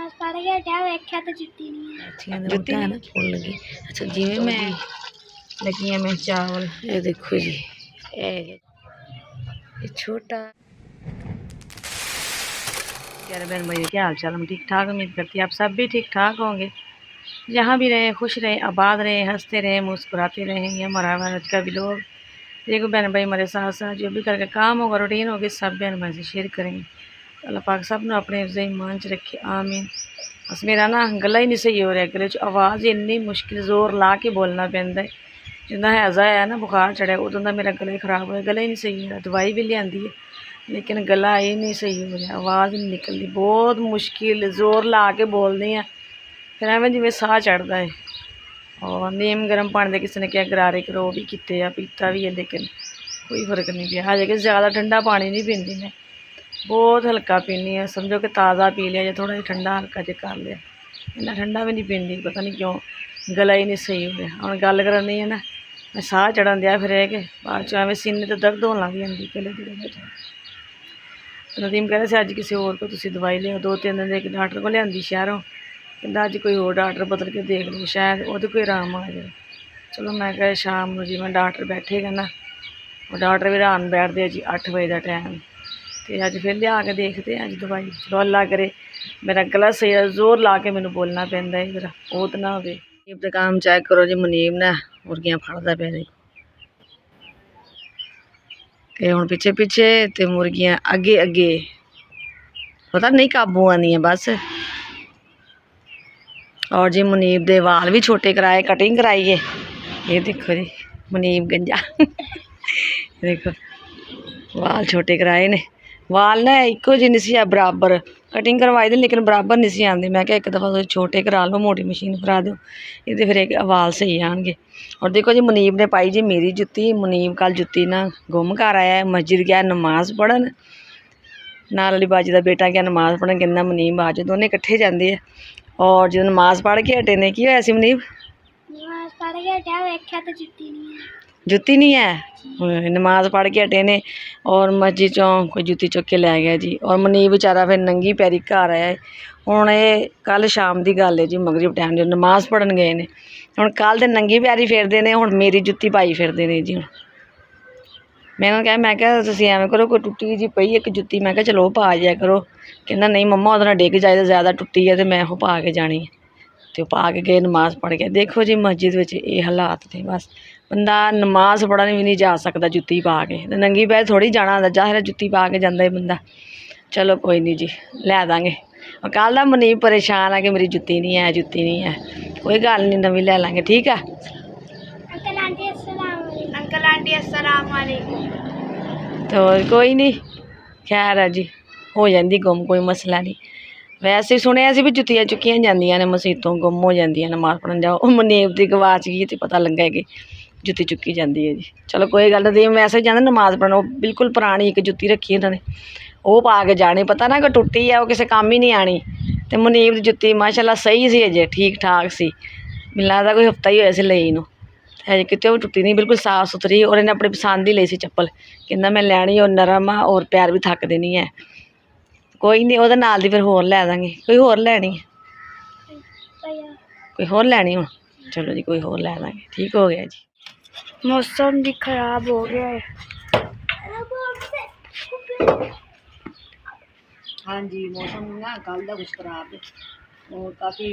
नमाज पढ़ के हटिया वेख्या तो जुत्ती नहीं है। अच्छी जुत्ती है ना फुल लगी। अच्छा जिवें मैं लगी मैं चावल ये देखो जी ये छोटा प्यारे बहन भाई क्या हाल चाल। हम ठीक ठाक उम्मीद करती है आप सब भी ठीक ठाक होंगे। जहाँ भी रहें खुश रहें आबाद रहें हंसते रहें मुस्कुराते रहें। ये हमारा आज का भी लोग देखो बहन भाई हमारे साथ साथ जो भी करके काम होगा रूटीन होगी सब बहन भाई से शेयर करेंगे। अल्लाह पाक सब ने अपने ईमान च रखे आमीन। बस मेरा ना गला ही नहीं सही हो रहा है। गले च आवाज़ इन्नी मुश्किल जोर ला के बोलना पैंदा है। जिंदा हैजा है ना बुखार चढ़िया उदों का मेरा गला ही खराब हो गला ही नहीं सही हो रहा। दवाई भी लियांदी है लेकिन गला ही नहीं सही हो रहा आवाज़ नहीं निकलती बहुत मुश्किल जोर ला के बोलनी है फिर एवं जिमें साह चढ़ता है। और नीम गर्म पानी दे किसी ने क्या गरारे करो वो भी किते आ पीता भी है लेकिन कोई फर्क नहीं पिया। अजे कि ज़्यादा ठंडा पानी नहीं पीती मैं बहुत हल्का पीनी है। समझो कि ताज़ा पी लिया या थोड़ा जिहा ठंडा हल्का जो कर लिया इन्ना ठंडा भी नहीं पीती पता नहीं क्यों गला ही नहीं सही हो रहा। हम गल करनी है ना मैं साह चढ़न दिया फिर है कि बाद चो एवं सीने तो दर्द होने लग जाती गले की। नदीम कह रहे थे अज किसी होर को तुम दवाई लिया 2-3 दिन एक डॉक्टर को लियांदी शहरों कहता अज कोई होर डॉक्टर बदल के देख लो शायद वो कोई आराम आ जाए। चलो मैं कहा शाम को जी मैं डॉक्टर बैठेगा ना वो डॉक्टर भी रात बैठते जी 8 बजे का टाइम तो अज फिर लिया के देखते अज दवाई। चलो अल्लाह करे मेरा गला सही जोर ला के मैनू बोलना पैंदा है जरा वो तो ना हो। मुनीब का काम चेक करो जी मुनीब ने मुर्गियां फड़दा पे ते हुण पिछे पिछे ते मुर्गियां अगे अगे पता नहीं काबू आनी बस। और जी मुनीब दे वाल भी छोटे कराए कटिंग कराई है। ये देखो जी मुनीब गंजा देखो वाल छोटे कराए ने वाल ना इको जी नहीं सी बराबर कटिंग करवाई दी लेकिन बराबर नहीं सी आती। मैं क्या एक दफ़ा छोटे करा लो मोटी मशीन करा दो ये फिर एक वाल सही आएंगे। और देखो जी मुनीब ने पाई जी मेरी जुत्ती। मुनीब कल जुत्ती ना गुम कर आया है मस्जिद गया नमाज पढ़न नाल वाली बाजी का बेटा गया नमाज पढ़न कहना मुनीब आ जाओ दोनों इकट्ठे जाते हैं। और जो नमाज पढ़ के हटे ने की होया सी मुनीब नमाज पढ़ के हटिया वेख्या तो जुत्ती नहीं है। जुत्ती नहीं है नमाज पढ़ के हटे ने और मस्जिद चों कोई जुत्ती चुक के लै गया जी। और मुनीब बेचारा फिर नंगी पैरी घर आया है। हुण ये कल शाम की गल है जी मगरिब टाइम जो नमाज पढ़न गए ने हुण कल तो नंगी पैरी फिरदे ने हुण मेरी जुत्ती पाई फिरदे ने जी। हुण मैं क्या तुसीं एवें करो कोई टुट्टी जी पई एक जुत्ती मैं क्या चलो वो पा जाया करो कहना नहीं मम्मा उहदे नाल डिग जाए तो ज़्यादा टुट्टी है तो मैं वो पा के जानी है तो पा के गए नमाज पढ़ के। देखो जी मस्जिद में ये हालात थे बस बंदा नमाज पढ़न भी नहीं जा सकता जुत्ती पा के नंगी पैर थोड़ी जाना होंदा जाहिर जुत्ती पा के जांदा है बंदा। चलो कोई नहीं जी लै दांगे। और कल दा मुनीब परेशान है कि मेरी जुत्ती नहीं है जुत्ती नहीं है कोई गल नहीं नवीं लै लांगे ठीक है। अंकल आंटी अस्सलाम वालेकुम। तो कोई नहीं खैर है जी हो जाती गुम कोई मसला नहीं। वैसे सुने भी जुत्तियां चुक्कियां जांदियां ने मसीतों गुम हो जांदियां नमाज पढ़न जाओ मुनीब दी गवाच गई तो पता लगा कि जुत्ती चुक्की जाती है जी। चलो कोई गल नहीं वैसे जाते नमाज पढ़न वो बिल्कुल पुरानी एक जुत्ती रखी उन्होंने वो पा के जानी पता ना कि टुट्टी है वो किसी काम ही नहीं आनी। तो मुनीब दी जुत्ती माशाल्लाह सही सी अजे ठीक ठाक सी मिल लगता कोई हफ्ता ही होया सी लई नूं अजे कितों भी टुट्टी नहीं बिल्कुल साफ सुथरी। और इन्हें अपनी पसंद ही लई सी चप्पल कहना मैं लैनी और नरम आ और पैर भी थकदे नहीं है। कोई नहीं वो नाल दी फिर होर लै दांगे कोई होर लैनी कोई होर लैनी हुण चलो जी कोई होर लै दांगे ठीक हो गया जी। मौसम भी खराब हो गया है। हाँ जी मौसम ना कल का कुछ खराब है और काफ़ी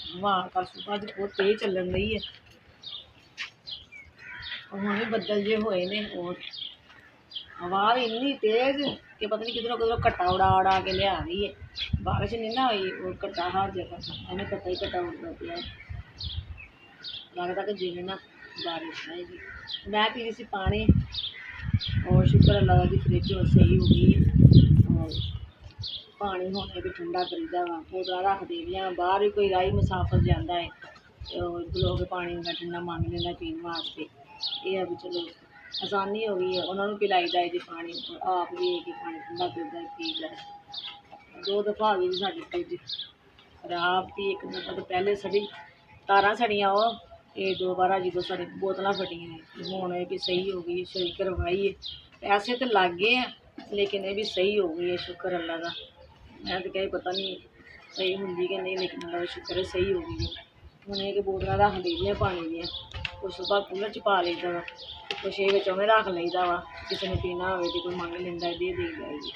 हवा कल सुबह की बहुत तेज़ चलन रही है और हम भी बदल जे होए ने और हवा भी इन्नी तेज़ कि पता नहीं किधरों किधरों कट्टा उड़ा उड़ा के लिया रही है। बारिश नहीं ना हुई और कट्टा हर जगह हमें कट्टा ही कट्टा उड़ता पिया लगता कि जिन्हें ना बारिश आएगी। मैं पी रही सी पानी और शुक्र अल्लाह की फ्रिज और सही हो गई है और पानी होने भी ठंडा करीदा वा बोतल रख देनियां बाहर भी कोई राही मुसाफिर जाता है तो लोग पानी का ठंडा मंग लेंदा पीने वास्ते ये है भी चलो आसानी हो गई है उन्होंने पिलाईदा है जी पानी और आप भी एक पानी ठंडा पीता है पी जाए। 2 दफ़ा हो गई साड़ी फ्रिज खराब थी एक दफ़ा तो पहले सड़ी तारा सड़ियाँ वो ये दोबारा जो साड़ी बोतल फटियाँ हूँ कि सही हो गई सही करवाई है पैसे तो लग गए हैं लेकिन ये भी सही हो गई है शुक्र अल्लाह का। मैं तो कहीं पता नहीं सही होंगी कि नहीं, लेकिन अल्लाह का शुक्र है सही हो गई है। ਹੁਣ ਇਹ ਕਿ ਬੋਤਲਾਂ ਰੱਖ ਲਈਦੀਆਂ ਪਾਣੀ ਦੀਆਂ, ਕੁਛ ਸੁਬਾਹ ਕੂਲਰ 'ਚ ਪਾ ਲਈਦਾ ਵਾ, ਕੁਛ ਇਹ ਵਿੱਚ ਉਵੇਂ ਰੱਖ ਲਈਦਾ ਵਾ, ਕਿਸੇ ਨੇ ਪੀਣਾ ਹੋਵੇ ਤੇ ਕੋਈ ਮੰਗ ਲੈਂਦਾ ਦੇ ਦੇਈਦਾ ਜੀ।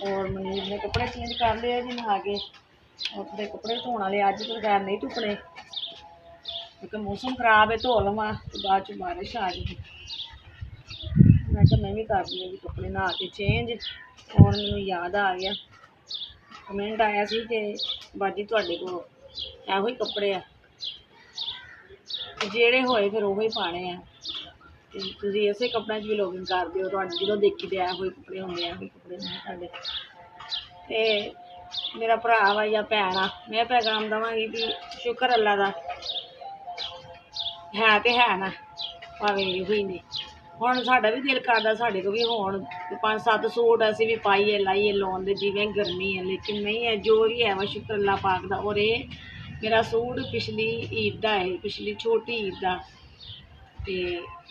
ਔਰ ਮਨੀਰ ਨੇ ਕੱਪੜੇ ਚੇਂਜ ਕਰ ਲਏ ਆ ਜੀ ਨਹਾ ਕੇ, ਉਹਦੇ ਕੱਪੜੇ ਧੋਣ ਵਾਲੇ ਅੱਜ ਤੋਂ ਬਗੈਰ ਨਹੀਂ ਧੁੱਪਣੇ ਕਿਉਂਕਿ ਮੌਸਮ ਖਰਾਬ ਹੈ, ਧੋ ਲਵਾਂ ਤੇ ਬਾਅਦ 'ਚ ਬਾਰਿਸ਼ ਆ ਜਾਊਗੀ। ਮੈਂ ਕਿਹਾ ਮੈਂ ਵੀ ਕਰਦੀ ਹਾਂ ਜੀ ਕੱਪੜੇ ਨਹਾ ਕੇ ਚੇਂਜ। ਔਰ ਮੈਨੂੰ ਯਾਦ ਆ ਗਿਆ, ਕਮੈਂਟ ਆਇਆ ਸੀ ਕਿ ਬਾਜੀ ਤੁਹਾਡੇ ਕੋਲ ਇਹੋ ਹੀ ਕੱਪੜੇ ਆ, ਜਿਹੜੇ ਹੋਏ ਫਿਰ ਉਹੀ ਪਾਣੇ ਆ, ਤੇ ਤੁਸੀਂ ਇਸੇ ਕੱਪੜਿਆਂ 'ਚ ਵੀ ਲੋਗਿੰਗ ਕਰਦੇ ਹੋ। ਤੁਹਾਡੇ ਜਦੋਂ ਦੇਖੀ ਤੇ ਇਹੋ ਹੀ ਕੱਪੜੇ ਹੁੰਦੇ ਆ, ਇਹੋ ਹੀ ਕੱਪੜੇ ਹੁੰਦੇ ਤੁਹਾਡੇ। ਤੇ ਮੇਰਾ ਭਰਾ ਵਾ ਜਾਂ ਭੈਣ ਆ, ਮੈਂ ਪੈਗਾਮ ਦੇਵਾਂਗੀ ਵੀ ਸ਼ੁਕਰ ਅੱਲਾ ਦਾ ਹੈ ਤੇ ਹੈ ਨਾ, ਭਾਵੇਂ ਇਹੋ ਹੀ ਨੇ। ਹੁਣ ਸਾਡਾ ਵੀ ਦਿਲ ਕਰਦਾ ਸਾਡੇ ਕੋਲ ਵੀ ਹੋਣ 5-7 ਸੂਟ, ਅਸੀਂ ਵੀ ਪਾਈਏ ਲਾਈਏ ਲਾਉਣ ਦੇ, ਜਿਵੇਂ ਗਰਮੀ ਹੈ, ਲੇਕਿਨ ਨਹੀਂ ਹੈ, ਜੋ ਵੀ ਹੈ ਵਾ ਸ਼ੁਕਰ ਅੱਲਾ ਪਾਕ ਦਾ। ਔਰ ਇਹ ਮੇਰਾ ਸੂਟ ਪਿਛਲੀ ਈਦ ਦਾ ਹੈ, ਪਿਛਲੀ ਛੋਟੀ ਈਦ ਦਾ। ਤੇ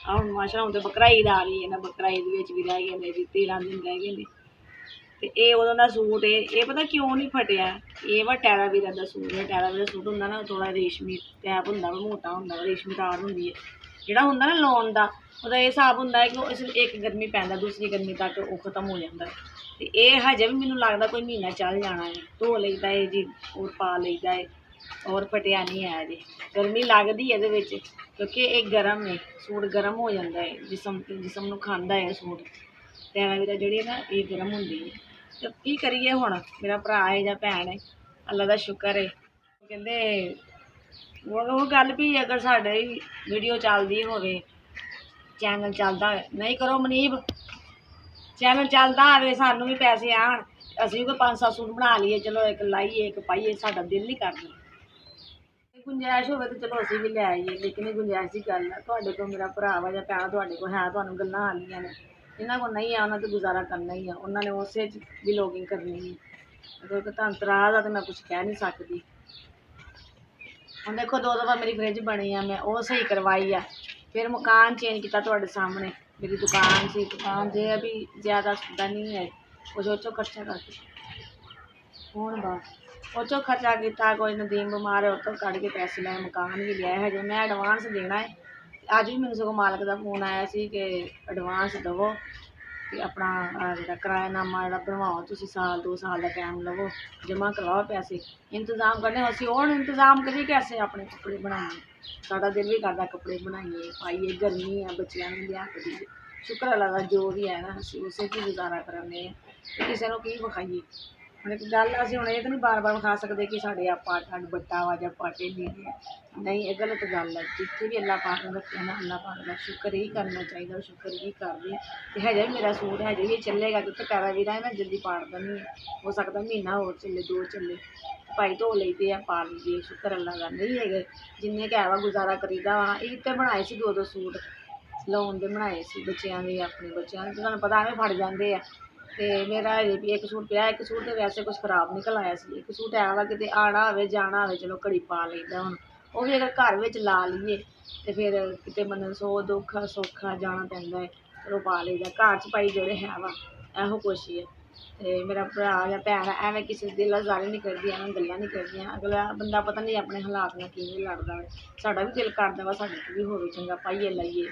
ਆਹ ਹੁਣ ਮਾਸ਼ਾ ਹੁਣ ਤਾਂ ਬਕਰਾ ਈਦ ਆ ਰਹੀ ਹੈ ਨਾ, ਬਕਰਾ ਈਦ ਵਿੱਚ ਵੀ ਰਹਿ ਗਏ ਨੇ ਜੀ, 13 ਦਿਨ ਰਹਿ ਗਏ ਨੇ। ਤੇ ਇਹ ਉਦੋਂ ਦਾ ਸੂਟ ਇਹ ਪਤਾ ਕਿਉਂ ਨਹੀਂ ਫਟਿਆ, ਇਹ ਵਾ ਟੈਰਾਵੀਰਾ ਦਾ ਸੂਟ ਹੈ। ਟੈਰਾਵੀਰਾ ਸੂਟ ਹੁੰਦਾ ਨਾ ਥੋੜ੍ਹਾ ਰੇਸ਼ਮੀ ਟੈਪ ਹੁੰਦਾ ਵਾ, ਮੋਟਾ ਹੁੰਦਾ ਵਾ, ਰੇਸ਼ਮੀ ਤਾਰ ਹੁੰਦੀ ਹੈ ਜਿਹੜਾ ਹੁੰਦਾ ਨਾ ਲਾਉਣ ਦਾ, ਉਹਦਾ ਇਹ ਹਿਸਾਬ ਹੁੰਦਾ ਹੈ ਕਿ ਉਹ ਸਿਰਫ ਇੱਕ ਗਰਮੀ ਪੈਂਦਾ, ਦੂਸਰੀ ਗਰਮੀ ਤੱਕ ਉਹ ਖਤਮ ਹੋ ਜਾਂਦਾ ਹੈ। ਤੇ ਇਹ ਹਜੇ ਵੀ ਮੈਨੂੰ ਲੱਗਦਾ ਕੋਈ ਮਹੀਨਾ ਚੱਲ ਜਾਣਾ ਹੈ, ਧੋ ਲਈਦਾ ਹੈ ਜੀ ਔਰ ਪਾ ਲਈਦਾ ਹੈ, ਔਰ ਫਟਿਆ ਨਹੀਂ ਹੈ ਜੀ। ਗਰਮੀ ਲੱਗਦੀ ਹੈ ਇਹਦੇ ਵਿੱਚ ਕਿਉਂਕਿ ਇਹ ਗਰਮ ਹੈ, ਸੂਟ ਗਰਮ ਹੋ ਜਾਂਦਾ ਹੈ, ਜਿਸਮ ਨੂੰ ਖਾਂਦਾ ਹੈ ਸੂਟ। ਟੈਰਾਵੀਰਾ ਜਿਹੜੀ ਨਾ ਇਹ ਗਰਮ ਹੁੰਦੀ ਹੈ। ਤੇ ਕੀ ਕਰੀਏ ਹੁਣ, ਮੇਰਾ ਭਰਾ ਹੈ ਜਾਂ ਭੈਣ ਹੈ, ਅੱਲਾ ਦਾ ਸ਼ੁਕਰ ਹੈ। ਕਹਿੰਦੇ ਉਹ ਗੱਲ ਵੀ ਅਗਰ ਸਾਡੇ ਵੀਡੀਓ ਚੱਲਦੀ ਹੋਵੇ, ਚੈਨਲ ਚੱਲਦਾ ਨਹੀਂ ਕਰੋ ਮਨੀਬ, ਚੈਨਲ ਚੱਲਦਾ ਹੋਵੇ, ਸਾਨੂੰ ਵੀ ਪੈਸੇ ਆਉਣ, ਅਸੀਂ ਵੀ ਕੋਈ 5-7 ਸੂਟ ਬਣਾ ਲਈਏ, ਚਲੋ ਇੱਕ ਲਾਈਏ ਇੱਕ ਪਾਈਏ, ਸਾਡਾ ਦਿਲ ਨਹੀਂ ਕਰਦਾ। ਗੁੰਜਾਇਸ਼ ਹੋਵੇ ਤਾਂ ਚਲੋ ਅਸੀਂ ਵੀ ਲੈ ਆਈਏ, ਲੇਕਿਨ ਇਹ ਗੁੰਜਾਇਸ਼ ਦੀ ਗੱਲ ਹੈ। ਤੁਹਾਡੇ ਕੋਲ ਮੇਰਾ ਭਰਾ ਵਾ ਜਾਂ ਭੈਣ ਤੁਹਾਡੇ ਕੋਲ ਹੈ, ਤੁਹਾਨੂੰ ਗੱਲਾਂ ਆਉਂਦੀਆਂ ਨੇ, ਇਹਨਾਂ ਕੋਲ ਨਹੀਂ ਆ, ਉਹਨਾਂ ਤੇ ਗੁਜ਼ਾਰਾ ਕਰਨਾ ਹੀ ਆ, ਉਹਨਾਂ ਨੇ ਉਸੇ 'ਚ ਵੀ ਲੋਗਿੰਗ ਕਰਨੀ ਹੈ। ਕਿਉਂਕਿ ਤੁਹਾਨੂੰ ਤਰਾਜ਼ ਆ ਤਾਂ ਮੈਂ ਕੁਛ ਕਹਿ ਨਹੀਂ ਸਕਦੀ। ਹੁਣ ਦੇਖੋ 2 ਦਫਾ ਮੇਰੀ ਫਰਿੱਜ ਬਣੀ ਆ, ਮੈਂ ਉਹ ਸਹੀ ਕਰਵਾਈ ਆ, ਫਿਰ ਮਕਾਨ ਚੇਂਜ ਕੀਤਾ ਤੁਹਾਡੇ ਸਾਹਮਣੇ। ਮੇਰੀ ਦੁਕਾਨ ਸੀ, ਦੁਕਾਨ 'ਚ ਇਹ ਵੀ ਜ਼ਿਆਦਾ ਸੁਵਿਧਾ ਨਹੀਂ ਹੈ, ਕੁਛ ਉਹ 'ਚੋਂ ਖਰਚਾ ਕਰਕੇ ਹੁਣ ਬਸ ਉਹ 'ਚੋਂ ਖਰਚਾ ਕੀਤਾ। ਕੋਈ ਨਦੀਮ ਬਿਮਾਰ ਹੈ, ਉਹ ਤੋਂ ਕੱਢ ਕੇ ਪੈਸੇ ਲਏ, ਮਕਾਨ ਵੀ ਲਿਆ ਹਜੇ ਮੈਂ ਐਡਵਾਂਸ ਦੇਣਾ ਹੈ। ਅੱਜ ਵੀ ਮੈਨੂੰ ਸਗੋਂ ਮਾਲਕ ਦਾ ਫੋਨ ਆਇਆ ਸੀ ਕਿ ਐਡਵਾਂਸ ਦੇਵੋ ਅਤੇ ਆਪਣਾ ਜਿਹੜਾ ਕਿਰਾਏਨਾਮਾ ਜਿਹੜਾ ਬਣਵਾਓ, ਤੁਸੀਂ 1-2 ਸਾਲ ਦਾ ਟਾਈਮ ਲਵੋ, ਜਮ੍ਹਾਂ ਕਰਵਾਓ ਪੈਸੇ, ਇੰਤਜ਼ਾਮ ਕਰਨੇ। ਅਸੀਂ ਹੁਣ ਇੰਤਜ਼ਾਮ ਕਰੀਏ ਕਿ ਅਸੀਂ ਆਪਣੇ ਕੱਪੜੇ ਬਣਾਈਏ, ਸਾਡਾ ਦਿਲ ਵੀ ਕਰਦਾ ਕੱਪੜੇ ਬਣਾਈਏ ਪਾਈਏ, ਗਰਮੀ ਆ, ਬੱਚਿਆਂ ਨੂੰ ਲਿਆ ਕੇ ਦਈਏ। ਸ਼ੁਕਰ ਅੱਲਾ ਦਾ ਜੋ ਵੀ ਹੈ ਨਾ, ਅਸੀਂ ਉਸੇ 'ਚ ਗੁਜ਼ਾਰਾ ਕਰਾਂਗੇ ਅਤੇ ਕਿਸੇ ਨੂੰ ਕੀ ਵਿਖਾਈਏ। ਹੁਣ ਇੱਕ ਗੱਲ ਅਸੀਂ ਹੁਣ ਇਹ ਤਾਂ ਨਹੀਂ ਬਾਰ-ਬਾਰ ਵਿਖਾ ਸਕਦੇ ਕਿ ਸਾਡੇ ਆਪਾਂ ਦੁਪੱਟਾ ਵਾ ਜਾਂ ਪਾਟੇ ਨਹੀਂ, ਇਹ ਗਲਤ ਗੱਲ ਹੈ। ਜਿੱਥੇ ਵੀ ਅੱਲਾ ਪਾਕ ਨੇ ਰੱਖਿਆ ਨਾ, ਅੱਲਾ ਪਾਕ ਦਾ ਸ਼ੁਕਰ ਹੀ ਕਰਨਾ ਚਾਹੀਦਾ, ਸ਼ੁਕਰ ਹੀ ਕਰਦੇ। ਅਤੇ ਹਜੇ ਵੀ ਮੇਰਾ ਸੂਟ ਹਜੇ ਵੀ ਚੱਲੇਗਾ ਕਿਉਂਕਿ ਟੈਰਾਵੀਰਾ ਹੈ ਨਾ, ਜਲਦੀ ਪਾੜਦਾ ਨਹੀਂ, ਹੋ ਸਕਦਾ ਮਹੀਨਾ ਹੋਰ ਚੱਲੇ, 2 ਚੱਲੇ, ਭਾਈ ਧੋ ਲਈਦੇ ਆ, ਪਾ ਲਈਦੇ, ਸ਼ੁਕਰ ਅੱਲਾ ਦਾ। ਨਹੀਂ ਹੈਗੇ ਜਿੰਨੇ ਕੁ ਹੈ ਵਾ ਗੁਜ਼ਾਰਾ ਕਰੀਦਾ ਵਾ। ਇਹ ਤਾਂ ਬਣਾਏ ਸੀ 2-2 ਸੂਟ ਲਾਉਣ ਦੇ ਬਣਾਏ ਸੀ ਬੱਚਿਆਂ ਦੇ, ਆਪਣੇ ਬੱਚਿਆਂ ਦੇ, ਤੁਹਾਨੂੰ ਪਤਾ ਐਵੇਂ ਫੜ ਜਾਂਦੇ ਆ। ਤੇ ਮੇਰਾ ਹਜੇ ਵੀ ਇੱਕ ਸੂਟ ਪਿਆ, ਇੱਕ ਸੂਟ ਤਾਂ ਵੈਸੇ ਕੁਛ ਖਰਾਬ ਨਿਕਲ ਆਇਆ ਸੀ, ਇੱਕ ਸੂਟ ਐ ਵਾ ਕਿਤੇ ਆਉਣਾ ਹੋਵੇ ਜਾਣਾ ਹੋਵੇ ਚਲੋ ਘੜੀ ਪਾ ਲਈਦਾ। ਹੁਣ ਉਹ ਵੀ ਅਗਰ ਘਰ ਵਿੱਚ ਲਾ ਲਈਏ ਤੇ ਫਿਰ ਕਿਤੇ ਬੰਦੇ ਨੂੰ ਦੁੱਖ ਸੌਖਾ ਜਾਣਾ ਪੈਂਦਾ ਹੈ, ਚਲੋ ਪਾ ਲਈਦਾ। ਘਰ 'ਚ ਪਾਈ ਜਿਹੜੇ ਹੈ ਵਾ ਇਹੋ ਕੁਛ ਹੀ ਹੈ। ਤੇ ਮੇਰਾ ਭਰਾ ਜਾਂ ਭੈਣ ਐਵੇਂ ਕਿਸੇ ਦੀ ਦਿਲਆਜ਼ਾਰੀ ਨਹੀਂ ਕਰਦੀ, ਐਵੇਂ ਗੱਲਾਂ ਨਹੀਂ ਕਰਦੀਆਂ। ਅਗਲਾ ਬੰਦਾ ਪਤਾ ਨਹੀਂ ਆਪਣੇ ਹਾਲਾਤ ਨਾਲ ਕਿਵੇਂ ਲੜਦਾ ਹੈ। ਸਾਡਾ ਵੀ ਦਿਲ ਕਰਦਾ ਵਾ ਸਾਡੇ ਕੋਲ ਵੀ ਹੋਵੇ, ਚੰਗਾ ਪਾਈਏ ਲਾਈਏ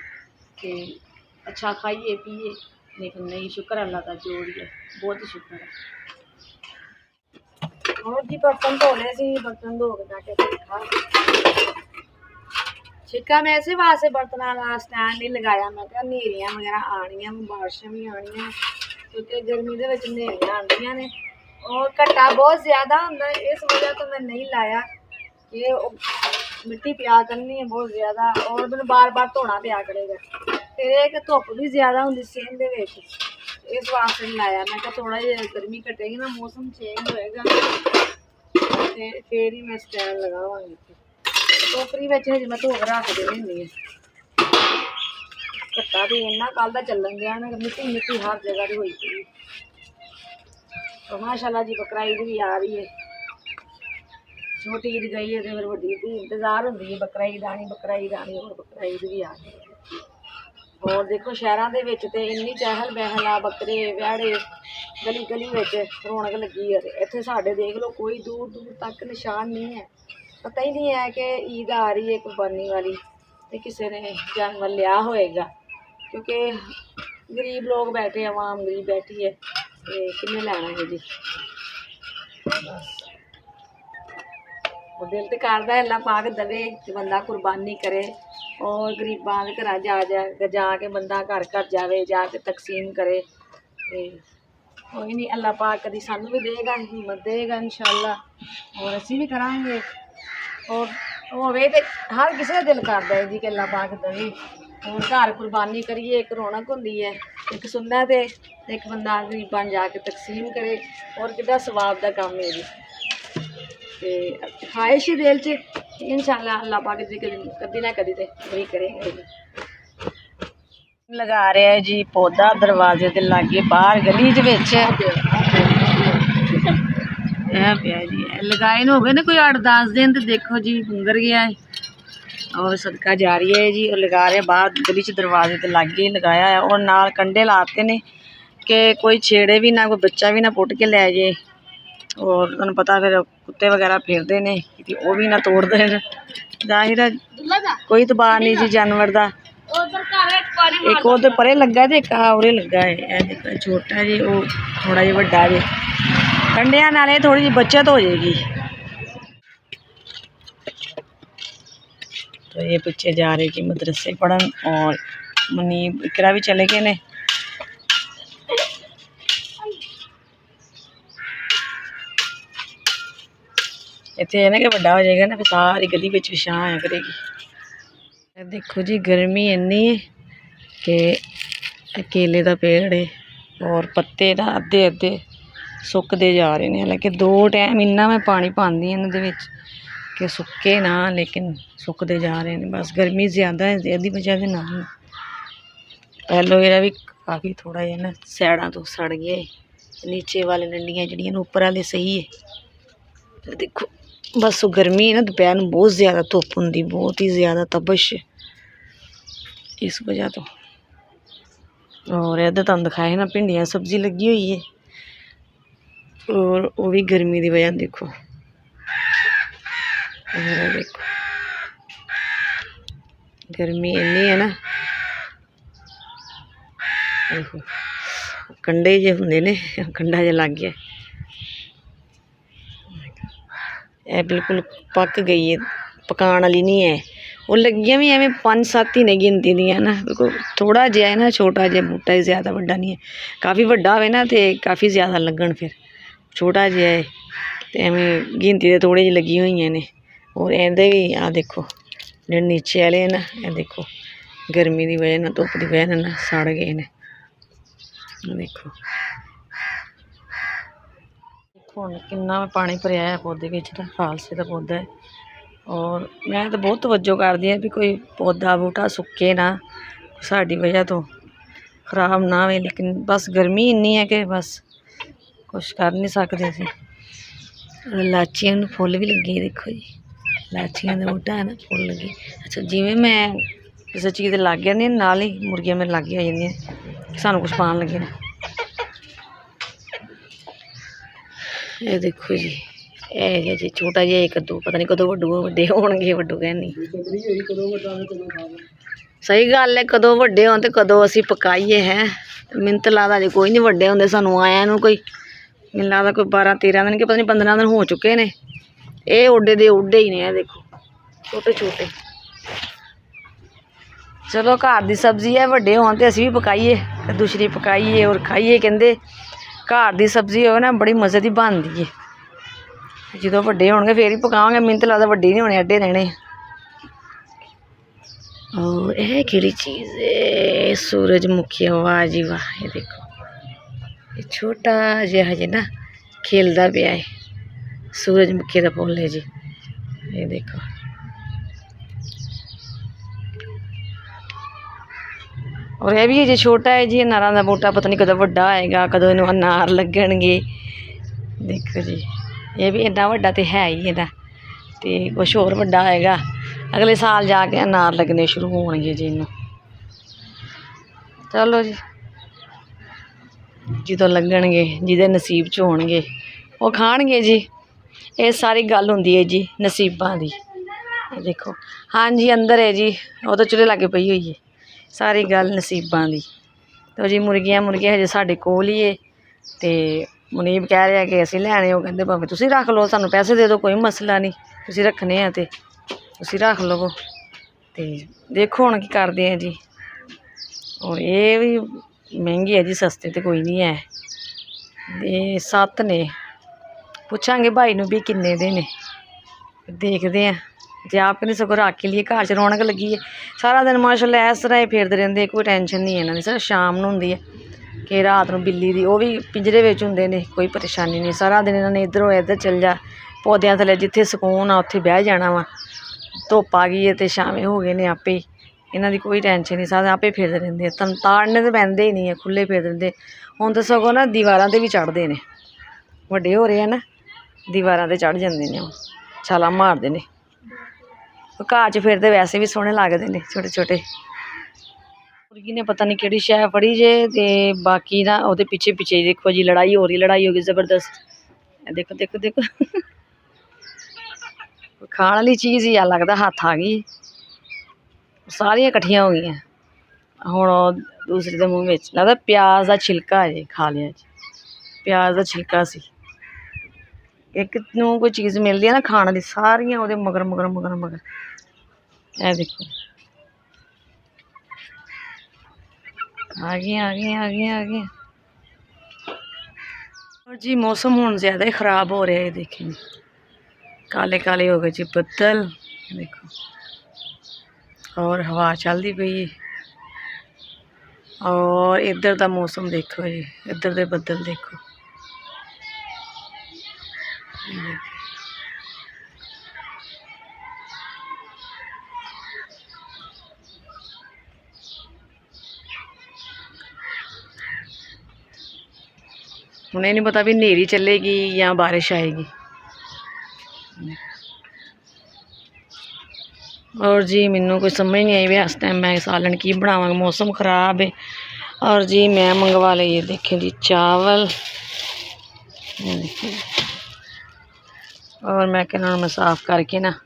ਤੇ ਅੱਛਾ ਖਾਈਏ ਪੀਏ, ਲੇਕਿਨ ਨਹੀਂ, ਸ਼ੁਕਰ ਅੱਲਾ ਦਾ ਜੋ ਵੀ ਹੈ, ਬਹੁਤ ਸ਼ੁਕਰ ਹੈ। ਹੋਰ ਜੀ ਬਰਤਨ ਧੋ ਲਏ ਸੀ, ਬਰਤਨ ਧੋ ਕੇ ਜਾ ਕੇ ਛਿੱਕਾ ਮੈਂ ਇਸੇ ਵਾਸਤੇ ਬਰਤਨਾਂ ਦਾ ਸਟੈਂਡ ਨਹੀਂ ਲਗਾਇਆ। ਮੈਂ ਕਿਹਾ ਹਨੇਰੀਆਂ ਵਗੈਰਾ ਆਉਣੀਆਂ, ਬਾਰਿਸ਼ਾਂ ਵੀ ਆਉਣੀਆਂ, ਕਿਉਂਕਿ ਗਰਮੀ ਦੇ ਵਿੱਚ ਹਨੇਰੀਆਂ ਆਉਂਦੀਆਂ ਨੇ ਔਰ ਘੱਟਾ ਬਹੁਤ ਜ਼ਿਆਦਾ ਹੁੰਦਾ। ਇਸ ਵਜ੍ਹਾ ਤੋਂ ਮੈਂ ਨਹੀਂ ਲਾਇਆ ਕਿ ਉਹ ਮਿੱਟੀ ਪਿਆ ਕਰਨੀ ਹੈ ਬਹੁਤ ਜ਼ਿਆਦਾ, ਔਰ ਮੈਨੂੰ ਬਾਰ-ਬਾਰ ਧੋਣਾ ਪਿਆ ਕਰੇਗਾ। ਫਿਰ ਇਹ ਕਿ ਧੁੱਪ ਵੀ ਜ਼ਿਆਦਾ ਹੁੰਦੀ ਸੇਮ ਦੇ ਵਿੱਚ, ਇਸ ਵਾਸਤੇ ਨਹੀਂ ਲਾਇਆ। ਮੈਂ ਕਿਹਾ ਥੋੜ੍ਹਾ ਜਿਹਾ ਗਰਮੀ ਘਟੇਗੀ ਨਾ, ਮੌਸਮ ਚੇਂਜ ਹੋਏਗਾ ਅਤੇ ਫਿਰ ਹੀ ਮੈਂ ਸਟੈਂਡ ਲਗਾਵਾਂਗੀ। ਟੋਕਰੀ ਵਿੱਚ ਹਜੇ ਮੈਂ ਧੋ ਕੇ ਰੱਖ ਦੇਣੀ ਹੁੰਦੀ ਹੈ। ਘੱਟਾ ਵੀ ਇੰਨਾ ਕੱਲ੍ਹ ਦਾ ਚੱਲਣ ਗਿਆ ਨਾ, ਮਿੱਟੀ ਹਰ ਜਗ੍ਹਾ ਦੀ ਹੋਈ ਪਈ। ਮਾਸ਼ਾਅੱਲਾ ਜੀ ਬਕਰਾ ਈਦ ਵੀ ਆ ਰਹੀ ਹੈ, ਛੋਟੀ ਈਦ ਗਈ ਹੈ ਤੇ ਫਿਰ ਵੱਡੀ ਦੀ ਇੰਤਜ਼ਾਰ ਹੁੰਦੀ ਹੈ, ਬਕਰਾ ਈਦ ਆਉਣੀ, ਹੋਰ ਬਕਰਾ ਈਦ ਵੀ ਆ ਗਈ। ਹੋਰ ਦੇਖੋ ਸ਼ਹਿਰਾਂ ਦੇ ਵਿੱਚ ਤੇ ਇੰਨੀ ਚਹਿਲ ਪਹਿਲ ਆ, ਬੱਕਰੇ ਵਿਆੜੇ ਗਲੀ ਗਲੀ ਵਿੱਚ ਰੌਣਕ ਲੱਗੀ ਹੈ। ਇੱਥੇ ਸਾਡੇ ਦੇਖ ਲਓ ਕੋਈ ਦੂਰ ਦੂਰ ਤੱਕ ਨਿਸ਼ਾਨ ਨਹੀਂ ਹੈ। ਪਤਾ ਹੀ ਨਹੀਂ ਹੈ ਕਿ ਈਦ ਆ ਰਹੀ ਹੈ ਕੁਰਬਾਨੀ ਵਾਲੀ ਤੇ ਕਿਸੇ ਨੇ ਜਾਨਵਰ ਲਿਆ ਹੋਏਗਾ, ਕਿਉਂਕਿ ਗਰੀਬ ਲੋਕ ਬੈਠੇ, ਆਵਾਮ ਗਰੀਬ ਬੈਠੀ ਹੈ ਤੇ ਕਿੰਨੇ ਲੈਣਾ ਹੈ ਜੀ। ਉਹ ਦਿਲ ਤੇ ਕਰਦਾ ਅੱਲਾ ਪਾਕ ਦਵੇ ਕਿ ਬੰਦਾ ਕੁਰਬਾਨੀ ਕਰੇ ਔਰ ਗਰੀਬਾਂ ਦੇ ਘਰਾਂ ਜਾ ਕੇ ਬੰਦਾ ਘਰ ਘਰ ਜਾਵੇ, ਜਾ ਕੇ ਤਕਸੀਮ ਕਰੇ। ਤੇ ਕੋਈ ਨਹੀਂ, ਅੱਲਾ ਪਾਕ ਕਦੀ ਸਾਨੂੰ ਵੀ ਦੇਗਾ, ਹਿੰਮਤ ਦੇਗਾ ਇਨਸ਼ਾਅੱਲਾ, ਔਰ ਅਸੀਂ ਵੀ ਕਰਾਂਗੇ। ਔਰ ਹੋਵੇ ਤੇ ਹਰ ਕਿਸੇ ਦਾ ਦਿਲ ਕਰਦਾ ਹੈ ਜੀ ਕਿ ਅੱਲਾ ਪਾਕ ਦੇਵੇ। ਹੁਣ ਘਰ ਕੁਰਬਾਨੀ ਕਰੀਏ, ਇੱਕ ਰੌਣਕ ਹੁੰਦੀ ਹੈ, ਇੱਕ ਸੁਣਨਾ ਤੇ ਇੱਕ ਬੰਦਾ ਗਰੀਬਾਂ ਜਾ ਕੇ ਤਕਸੀਮ ਕਰੇ, ਔਰ ਕਿੱਡਾ ਸਵਾਬ ਦਾ ਕੰਮ ਹੈ ਜੀ। ਤੇ ਖਾਹਿਸ਼ ਦਿਲ 'ਚ ਇਨਸ਼ਾਅੱਲਾ ਅੱਲਾ ਪਾਕ ਜੀ ਕਦੀ ਨਾ ਕਦੀ ਤੇ ਪੂਰੀ ਕਰੇਗਾ ਜੀ। ਲਗਾ ਰਿਹਾ ਹੈ ਜੀ ਪੌਦਾ ਦਰਵਾਜ਼ੇ ਦੇ ਲਾਗੇ ਬਾਹਰ ਗਲੀ ਦੇ ਵਿੱਚ। ਇਹ ਪਿਆ ਜੀ, ਲਗਾਏ ਨੂੰ ਹੋ ਗਏ ਨੇ ਕੋਈ 8-10 ਦਿਨ ਤੇ ਦੇਖੋ ਜੀ ਗੁੰਗਰ ਗਿਆ ਹੈ ਔਰ ਸਦਕਾ ਜਾ ਰਹੀ ਹੈ ਜੀ। ਉਹ ਲਗਾ ਰਿਹਾ ਬਾਹਰ ਗਲੀ 'ਚ ਦਰਵਾਜ਼ੇ ਦੇ ਲਾਗੇ ਹੀ ਲਗਾਇਆ ਹੈ, ਔਰ ਨਾਲ ਕੰਡੇ ਲਾਤੇ ਨੇ ਕਿ ਕੋਈ ਛੇੜੇ ਵੀ ਨਾ, ਕੋਈ ਬੱਚਾ ਵੀ ਨਾ ਪੁੱਟ ਕੇ ਲੈ ਜੇ। ਔਰ ਤੁਹਾਨੂੰ ਪਤਾ ਫਿਰ ਕੁੱਤੇ ਵਗੈਰਾ ਫਿਰਦੇ ਨੇ ਕਿ ਉਹ ਵੀ ਨਾ ਤੋੜ ਦੇਣ। ਜ਼ਾਹਿਰ ਹੈ ਕੋਈ ਤਬਾਹ ਨਹੀਂ ਜੀ ਜਾਨਵਰ ਦਾ। ਇੱਕ ਉਹਦੇ ਪਰੇ ਲੱਗਾ ਤੇ ਇੱਕ ਉਰੇ ਲੱਗਾ ਹੈ। ਇਹ ਦੇਖੋ ਛੋਟਾ ਜੀ, ਉਹ ਥੋੜਾ ਜਿਹਾ ਵੱਡਾ ਜੇ। ਕੰਡਿਆਂ ਨਾਲੇ ਥੋੜੀ ਜਿਹੀ ਬੱਚਤ ਹੋ ਜਾਏਗੀ। तो ये बच्चे जा रहे कि मदरसे पढ़न और मुनीब इकरा भी चले गए ने। इतने है ना कि बड़ा हो जाएगा ना, फिर सारी गली में छां आया करेगी। देखो जी गर्मी इन्नी है कि केले का पेड़ है और पत्ते ना अद्धे अद्धे सुकते जा रहे हैं। हालांकि 2 टाइम इन्ना मैं पानी पाती इन्हां दे विच कि सुके ना, लेकिन सुकते जा रहे हैं। बस गर्मी ज़्यादा है, ज़्यादा वजह से ना एलोवेरा भी काफ़ी थोड़ा जिहा ना सैडां तो सड़ गया है। नीचे वाले डंडियां जड़ियां उपर वाले सही है। तो देखो बस वो गर्मी है ना, दोपहर में बहुत ज़्यादा धुप होंगी, बहुत ही ज़्यादा तबश इस वजह तो। और इधर तुहानूं दिखाए ना भिंडियां सब्जी लगी हुई है, और वो भी गर्मी की वजह। देखो देखो गर्मी इन्नी है ना, देखो कंडे जे होंदे ने, कंडा जे लग गया। यह बिल्कुल पक गई है, पकाने वाली नहीं है। वो लगियां भी एवं 5-7 ही ने गिनती दियां ना, बिल्कुल थोड़ा जिहा है ना, छोटा जिहा बूटा ही, ज़्यादा वड्डा नहीं है। काफ़ी वड्डा होवे ना तो काफ़ी ज़्यादा लगन, फिर छोटा जिहा है तो एवं गिनती तो थोड़ी जी लगी हुई ने। और इहदे भी आ देखो जो नीचे वाले है ना, ये देखो गर्मी की वजह ना, धुप की वजह ना सड़ गए ने। देखो हुण किन्ना पानी भरिया है पौधे विच, फालसे का पौधा है। और मैं तो बहुत तवज्जो करदी है भी कोई पौधा बूटा सुके ना, साडी वजह तो खराब ना होवे। लेकिन बस गर्मी इन्नी है कि बस कुछ कर नहीं सकते असीं। लाचियां नूं फुल भी लगे, देखो जी लाचियां का बूटा है ना, फुल लगे। अच्छा जिवें मैं किसी चीज़ के लागे नहीं, नाल ही मुर्गियां मेरे लागे हो जांदियां सानूं कुछ पान लगे ना। ये देखो जी है जी छोटा जिहा एक कद्दू, पता नहीं कदों वड्डे होणगे, वड्डू कहनी सही गल है। कदों वड्डे होण ते कदों असीं पकाईए हैं। मिन्नत लादा जी कोई नहीं वड्डे होंदे, सानूं आया नूं कोई मैनूं लगदा कोई 12-13 दिन के पता नहीं 15 दिन हो चुके ने। ये उड्डे दे उड्डे ही ने, देखो छोटे छोटे। चलो घर दी सब्जी है, वड्डे होण ते असीं भी पकाईए, कद्दू शरीफ पकाईए और खाईए। कहंदे घर दी सब्जी होवे ना बड़ी मज़े दी बनदी है। जो वड्डे होणगे फिर ही पकावांगे, मिन्नत लगदा वड्डे नहीं होने, अड्डे रहने। और यह केड़ी चीज़ है, सूरजमुखी। वाह जी वाह, ये देखो ये छोटा जिहा हजे ना खिलदा पिया है, सूरजमुखी का फुल है जी। ये देखो और यह भी अजे छोटा है जी। अनारां दा बूटा पता नहीं कदों वड्डा आएगा, कदों इनूं अनार लगणगे। देखो जी ये भी इन्ना वड्डा तो है ही है ना, तो कुछ होर वड्डा आएगा अगले साल जाके अनार लगने शुरू होणगे जी इनूं। चलो जी ਜਦੋਂ ਲੱਗਣਗੇ, ਜਿਹਦੇ ਨਸੀਬ 'ਚ ਹੋਣਗੇ ਉਹ ਖਾਣਗੇ ਜੀ। ਇਹ ਸਾਰੀ ਗੱਲ ਹੁੰਦੀ ਹੈ ਜੀ ਨਸੀਬਾਂ ਦੀ। ਇਹ ਦੇਖੋ, ਹਾਂਜੀ ਅੰਦਰ ਹੈ ਜੀ, ਉਹ ਤਾਂ ਚੁੱਲ੍ਹੇ ਲਾਗੇ ਪਈ ਹੋਈ ਹੈ। ਸਾਰੀ ਗੱਲ ਨਸੀਬਾਂ ਦੀ। ਤੋ ਜੀ ਮੁਰਗੀਆਂ ਹਜੇ ਸਾਡੇ ਕੋਲ ਹੀ ਹੈ, ਅਤੇ ਮੁਨੀਬ ਕਹਿ ਰਿਹਾ ਕਿ ਅਸੀਂ ਲੈਣੇ। ਉਹ ਕਹਿੰਦੇ ਭਾਵੇਂ ਤੁਸੀਂ ਰੱਖ ਲਓ, ਸਾਨੂੰ ਪੈਸੇ ਦੇ ਦਿਓ, ਕੋਈ ਮਸਲਾ ਨਹੀਂ, ਤੁਸੀਂ ਰੱਖਣੇ ਆ ਤਾਂ ਤੁਸੀਂ ਰੱਖ ਲਵੋ। ਅਤੇ ਦੇਖੋ ਹੁਣ ਕੀ ਕਰਦੇ ਆ ਜੀ। ਔਰ ਇਹ ਵੀ ਮਹਿੰਗੀ ਹੈ ਜੀ, ਸਸਤੇ ਤਾਂ ਕੋਈ ਨਹੀਂ ਹੈ। ਇਹ 7 ਨੇ। ਪੁੱਛਾਂਗੇ ਭਾਈ ਨੂੰ ਵੀ ਕਿੰਨੇ ਦੇ ਨੇ, ਦੇਖਦੇ ਹਾਂ। ਜੇ ਆਪ ਨਹੀਂ ਸਗੋਂ ਰੱਖ ਕੇ ਲਈ, ਘਰ 'ਚ ਰੌਣਕ ਲੱਗੀ ਹੈ। ਸਾਰਾ ਦਿਨ ਮਾਸ਼ਾਅੱਲਾ ਇਸ ਤਰ੍ਹਾਂ ਹੀ ਫਿਰਦੇ ਰਹਿੰਦੇ, ਕੋਈ ਟੈਨਸ਼ਨ ਨਹੀਂ ਇਹਨਾਂ ਦੀ। ਸਿਰਫ ਸ਼ਾਮ ਨੂੰ ਹੁੰਦੀ ਹੈ ਕਿ ਰਾਤ ਨੂੰ ਬਿੱਲੀ ਦੀ, ਉਹ ਵੀ ਪਿੰਜਰੇ ਵਿੱਚ ਹੁੰਦੇ ਨੇ, ਕੋਈ ਪਰੇਸ਼ਾਨੀ ਨਹੀਂ। ਸਾਰਾ ਦਿਨ ਇਹਨਾਂ ਨੇ ਇੱਧਰੋਂ ਇੱਧਰ ਚੱਲ ਜਾ, ਪੌਦਿਆਂ ਥੱਲੇ ਜਿੱਥੇ ਸਕੂਨ ਆ ਉੱਥੇ ਬਹਿ ਜਾਣਾ ਵਾ। ਧੁੱਪ ਆ ਗਈ ਹੈ ਅਤੇ ਛਾਵੇਂ ਹੋ ਗਏ ਨੇ ਆਪੇ ਹੀ, ਇਹਨਾਂ ਦੀ ਕੋਈ ਟੈਨਸ਼ਨ ਨਹੀਂ। ਸਾਰੇ ਆਪੇ ਫਿਰਦੇ ਰਹਿੰਦੇ, ਤਾੜਨੇ ਤਾਂ ਪੈਂਦੇ ਹੀ ਨਹੀਂ ਹੈ, ਖੁੱਲ੍ਹੇ ਫਿਰਦੇ ਰਹਿੰਦੇ। ਹੁਣ ਤਾਂ ਸਗੋਂ ਨਾ ਦੀਵਾਰਾਂ 'ਤੇ ਵੀ ਚੜ੍ਹਦੇ ਨੇ, ਵੱਡੇ ਹੋ ਰਹੇ ਆ ਨਾ, ਦੀਵਾਰਾਂ 'ਤੇ ਚੜ੍ਹ ਜਾਂਦੇ ਨੇ, ਉਹ ਛਾਲਾਂ ਮਾਰਦੇ ਨੇ। ਘਾਹ 'ਚ ਫਿਰਦੇ ਵੈਸੇ ਵੀ ਸੋਹਣੇ ਲੱਗਦੇ ਨੇ, ਛੋਟੇ ਛੋਟੇ। ਮੁਰਗੀ ਨੇ ਪਤਾ ਨਹੀਂ ਕਿਹੜੀ ਸ਼ੈ ਫੜੀ ਜੇ, ਅਤੇ ਬਾਕੀ ਨਾ ਉਹਦੇ ਪਿੱਛੇ ਪਿੱਛੇ ਦੇਖੋ ਜੀ ਲੜਾਈ ਹੋ ਗਈ ਜ਼ਬਰਦਸਤ। ਦੇਖੋ ਦੇਖੋ ਦੇਖੋ, ਖਾਣ ਵਾਲੀ ਚੀਜ਼ ਹੀ ਆ, ਲੱਗਦਾ ਹੱਥ ਆ ਗਈ। ਸਾਰੀਆਂ ਇਕੱਠੀਆਂ ਹੋ ਗਈਆਂ। ਹੁਣ ਉਹ ਦੂਸਰੀ ਦੇ ਮੂੰਹ ਵਿੱਚ ਲੱਗਦਾ ਪਿਆਜ਼ ਦਾ ਛਿਲਕਾ ਜੇ, ਖਾ ਲਿਆ ਜੀ। ਪਿਆਜ਼ ਦਾ ਛਿਲਕਾ ਸੀ। ਇੱਕ ਨੂੰ ਕੋਈ ਚੀਜ਼ ਮਿਲਦੀ ਹੈ ਨਾ ਖਾਣ ਦੀ, ਸਾਰੀਆਂ ਉਹਦੇ ਮਗਰ ਮਗਰ ਮਗਰ ਮਗਰ। ਇਹ ਦੇਖੋ, ਆ ਗਈਆਂ ਆ ਗਈਆਂ ਆ ਗਈਆਂ ਆ ਗਈਆਂ। ਔਰ ਜੀ ਮੌਸਮ ਹੁਣ ਜ਼ਿਆਦਾ ਹੀ ਖ਼ਰਾਬ ਹੋ ਰਿਹਾ ਹੈ। ਦੇਖੇ ਕਾਲੇ ਕਾਲੇ ਹੋ ਗਏ ਜੀ ਬੱਦਲ, ਦੇਖੋ। ਔਰ ਹਵਾ ਚੱਲਦੀ ਪਈ ਹੈ। ਔਰ ਇੱਧਰ ਦਾ ਮੌਸਮ ਦੇਖੋ ਜੀ, ਇੱਧਰ ਦੇ ਬੱਦਲ ਦੇਖੋ। ਹੁਣ ਇਹ ਨਹੀਂ ਪਤਾ ਵੀ ਹਨੇਰੀ ਚੱਲੇਗੀ ਜਾਂ ਬਾਰਿਸ਼ ਆਏਗੀ। ਔਰ ਜੀ ਮੈਨੂੰ ਕੋਈ ਸਮਝ ਨਹੀਂ ਆਈ ਵੀ ਇਸ ਟਾਈਮ ਮੈਂ ਸਾਲਣ ਕੀ ਬਣਾਵਾਂਗਾ, ਮੌਸਮ ख़राब है। और जी मैं मंगवा ली ये देखें जी चावल, और मैं कहना मैं साफ़ करके ना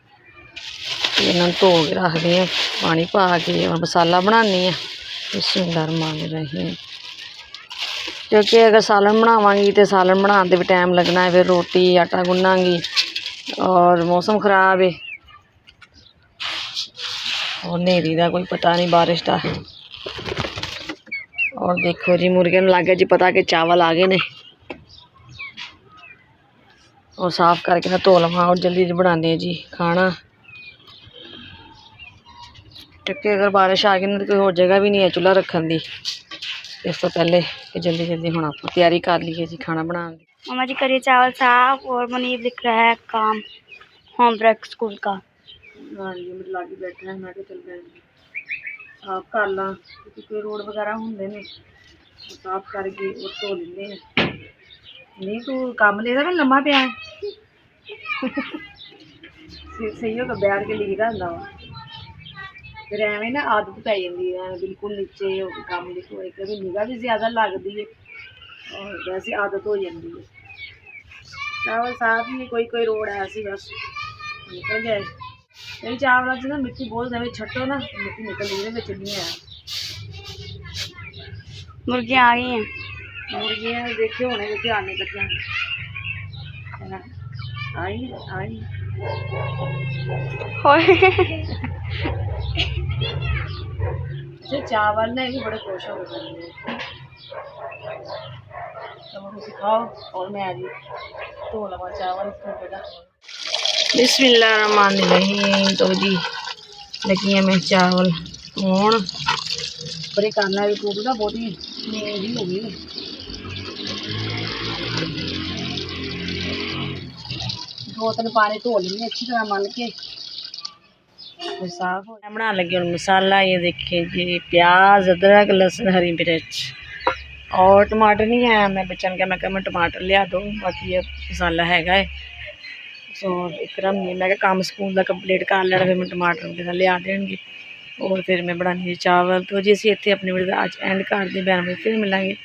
इन्होंने धो के रख दी है, पानी पा के और मसाला बनानी है। बिस्मिल्लाहिर्रहमानिर्रहीम। क्योंकि अगर सालन बनावांगी तो सालन बनाने भी टाइम लगना है, फिर रोटी आटा गुन्नांगी और मौसम ख़राब है और हनेरी का कोई पता नहीं, बारिश का। और देखो जी मुर्गे लग गया जी पता कि चावल आ गए ने, और साफ करके ना धो लवा और जल्दी जल्दी बनाने जी खाना। क्योंकि अगर बारिश आ गई ना तो कोई और जगह भी नहीं है चूल्हा रखने की। इस तो पहले कि जल्दी जल्दी हम आप तैयारी कर लीजिए जी खाना बनाने की। मम्मा जी करिए चावल साफ, और मुनीब लिख रहा है काम होमवर्क स्कूल का। हाँ जी मेरे लागे बैठा है, मैं चल बैठ साफ कर ला, क्योंकि कोई रोड वगैरह होंगे ने साफ करके और धो लेंगे। नहीं तू काम लेदा ना लम्मा पिया सही होगा बैठ के लिखदा हुंदा वा, फिर एवें ना आदत पै जाती है बिल्कुल नीचे काम लिखो। एक भी निगाह भी ज़्यादा लगती है और वैसे आदत हो जाती है। चावल साफ नहीं, कोई कोई रोड ऐसी बस निकल जाए। मेरी चावलों से ना मिट्टी बहुत ज़्यादा छटो ना मिट्टी निकल रही है। मुर्गियाँ आ गई हैं, मुर्गियाँ देखिए होने के ध्यान नहीं लगे आई आई। चावल ने भी बड़े खुश हो गए, तो सिखाओ और मैं आज धो लवा चावल। बिस्मिल्लाहिर्रहमानिर्रहीम। तो जी लगी है मैं चावल धोन, बड़े करना भी टूट ना बहुत ही मेरी हो गई। दो तीन पानी धो लेंगे अच्छी तरह मल के साफ हो। बना लगे और मसाला ये देखिए जी प्याज अदरक लहसुन हरी मिर्च और टमाटर नहीं है। मैं बच्चन क्या मैं टमाटर लिया दो, बाकी ये मसाला हैगा है। सो इकरम नहीं मैं काम स्कूल का कंप्लीट कर लेना, फिर मैं टमाटर वगैरह लिया देंगी और फिर मैं बनानी चावल। तो जी असी इतने अपनी वीडियो अज एंड कर दी, बैन फिर मिलेंगे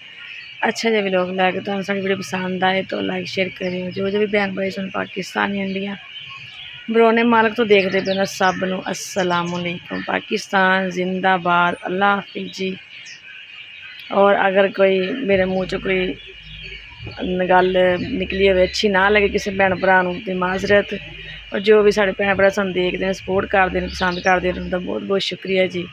अच्छा जिहा व्लॉग लैके तुहानूं साडी वीडियो पसंद आए तो लाइक शेयर करियो। जो भी भैन भाई सन पाकिस्तानी इंडिया बरोने मालक तो देखते पे उन्होंने सब नूं अस्सलामुअलैकुम। पाकिस्तान जिंदाबाद, अल्लाह हाफिज़ जी। और अगर कोई मेरे मुँह चो कोई गल निकली हो अच्छी ना लगे किसी भैन भरा तो माजरत। और जो भी साढ़े भैन भरा सानूं देखते हैं सपोर्ट करते हैं पसंद करते हैं उनका बहुत बहुत शुक्रिया जी।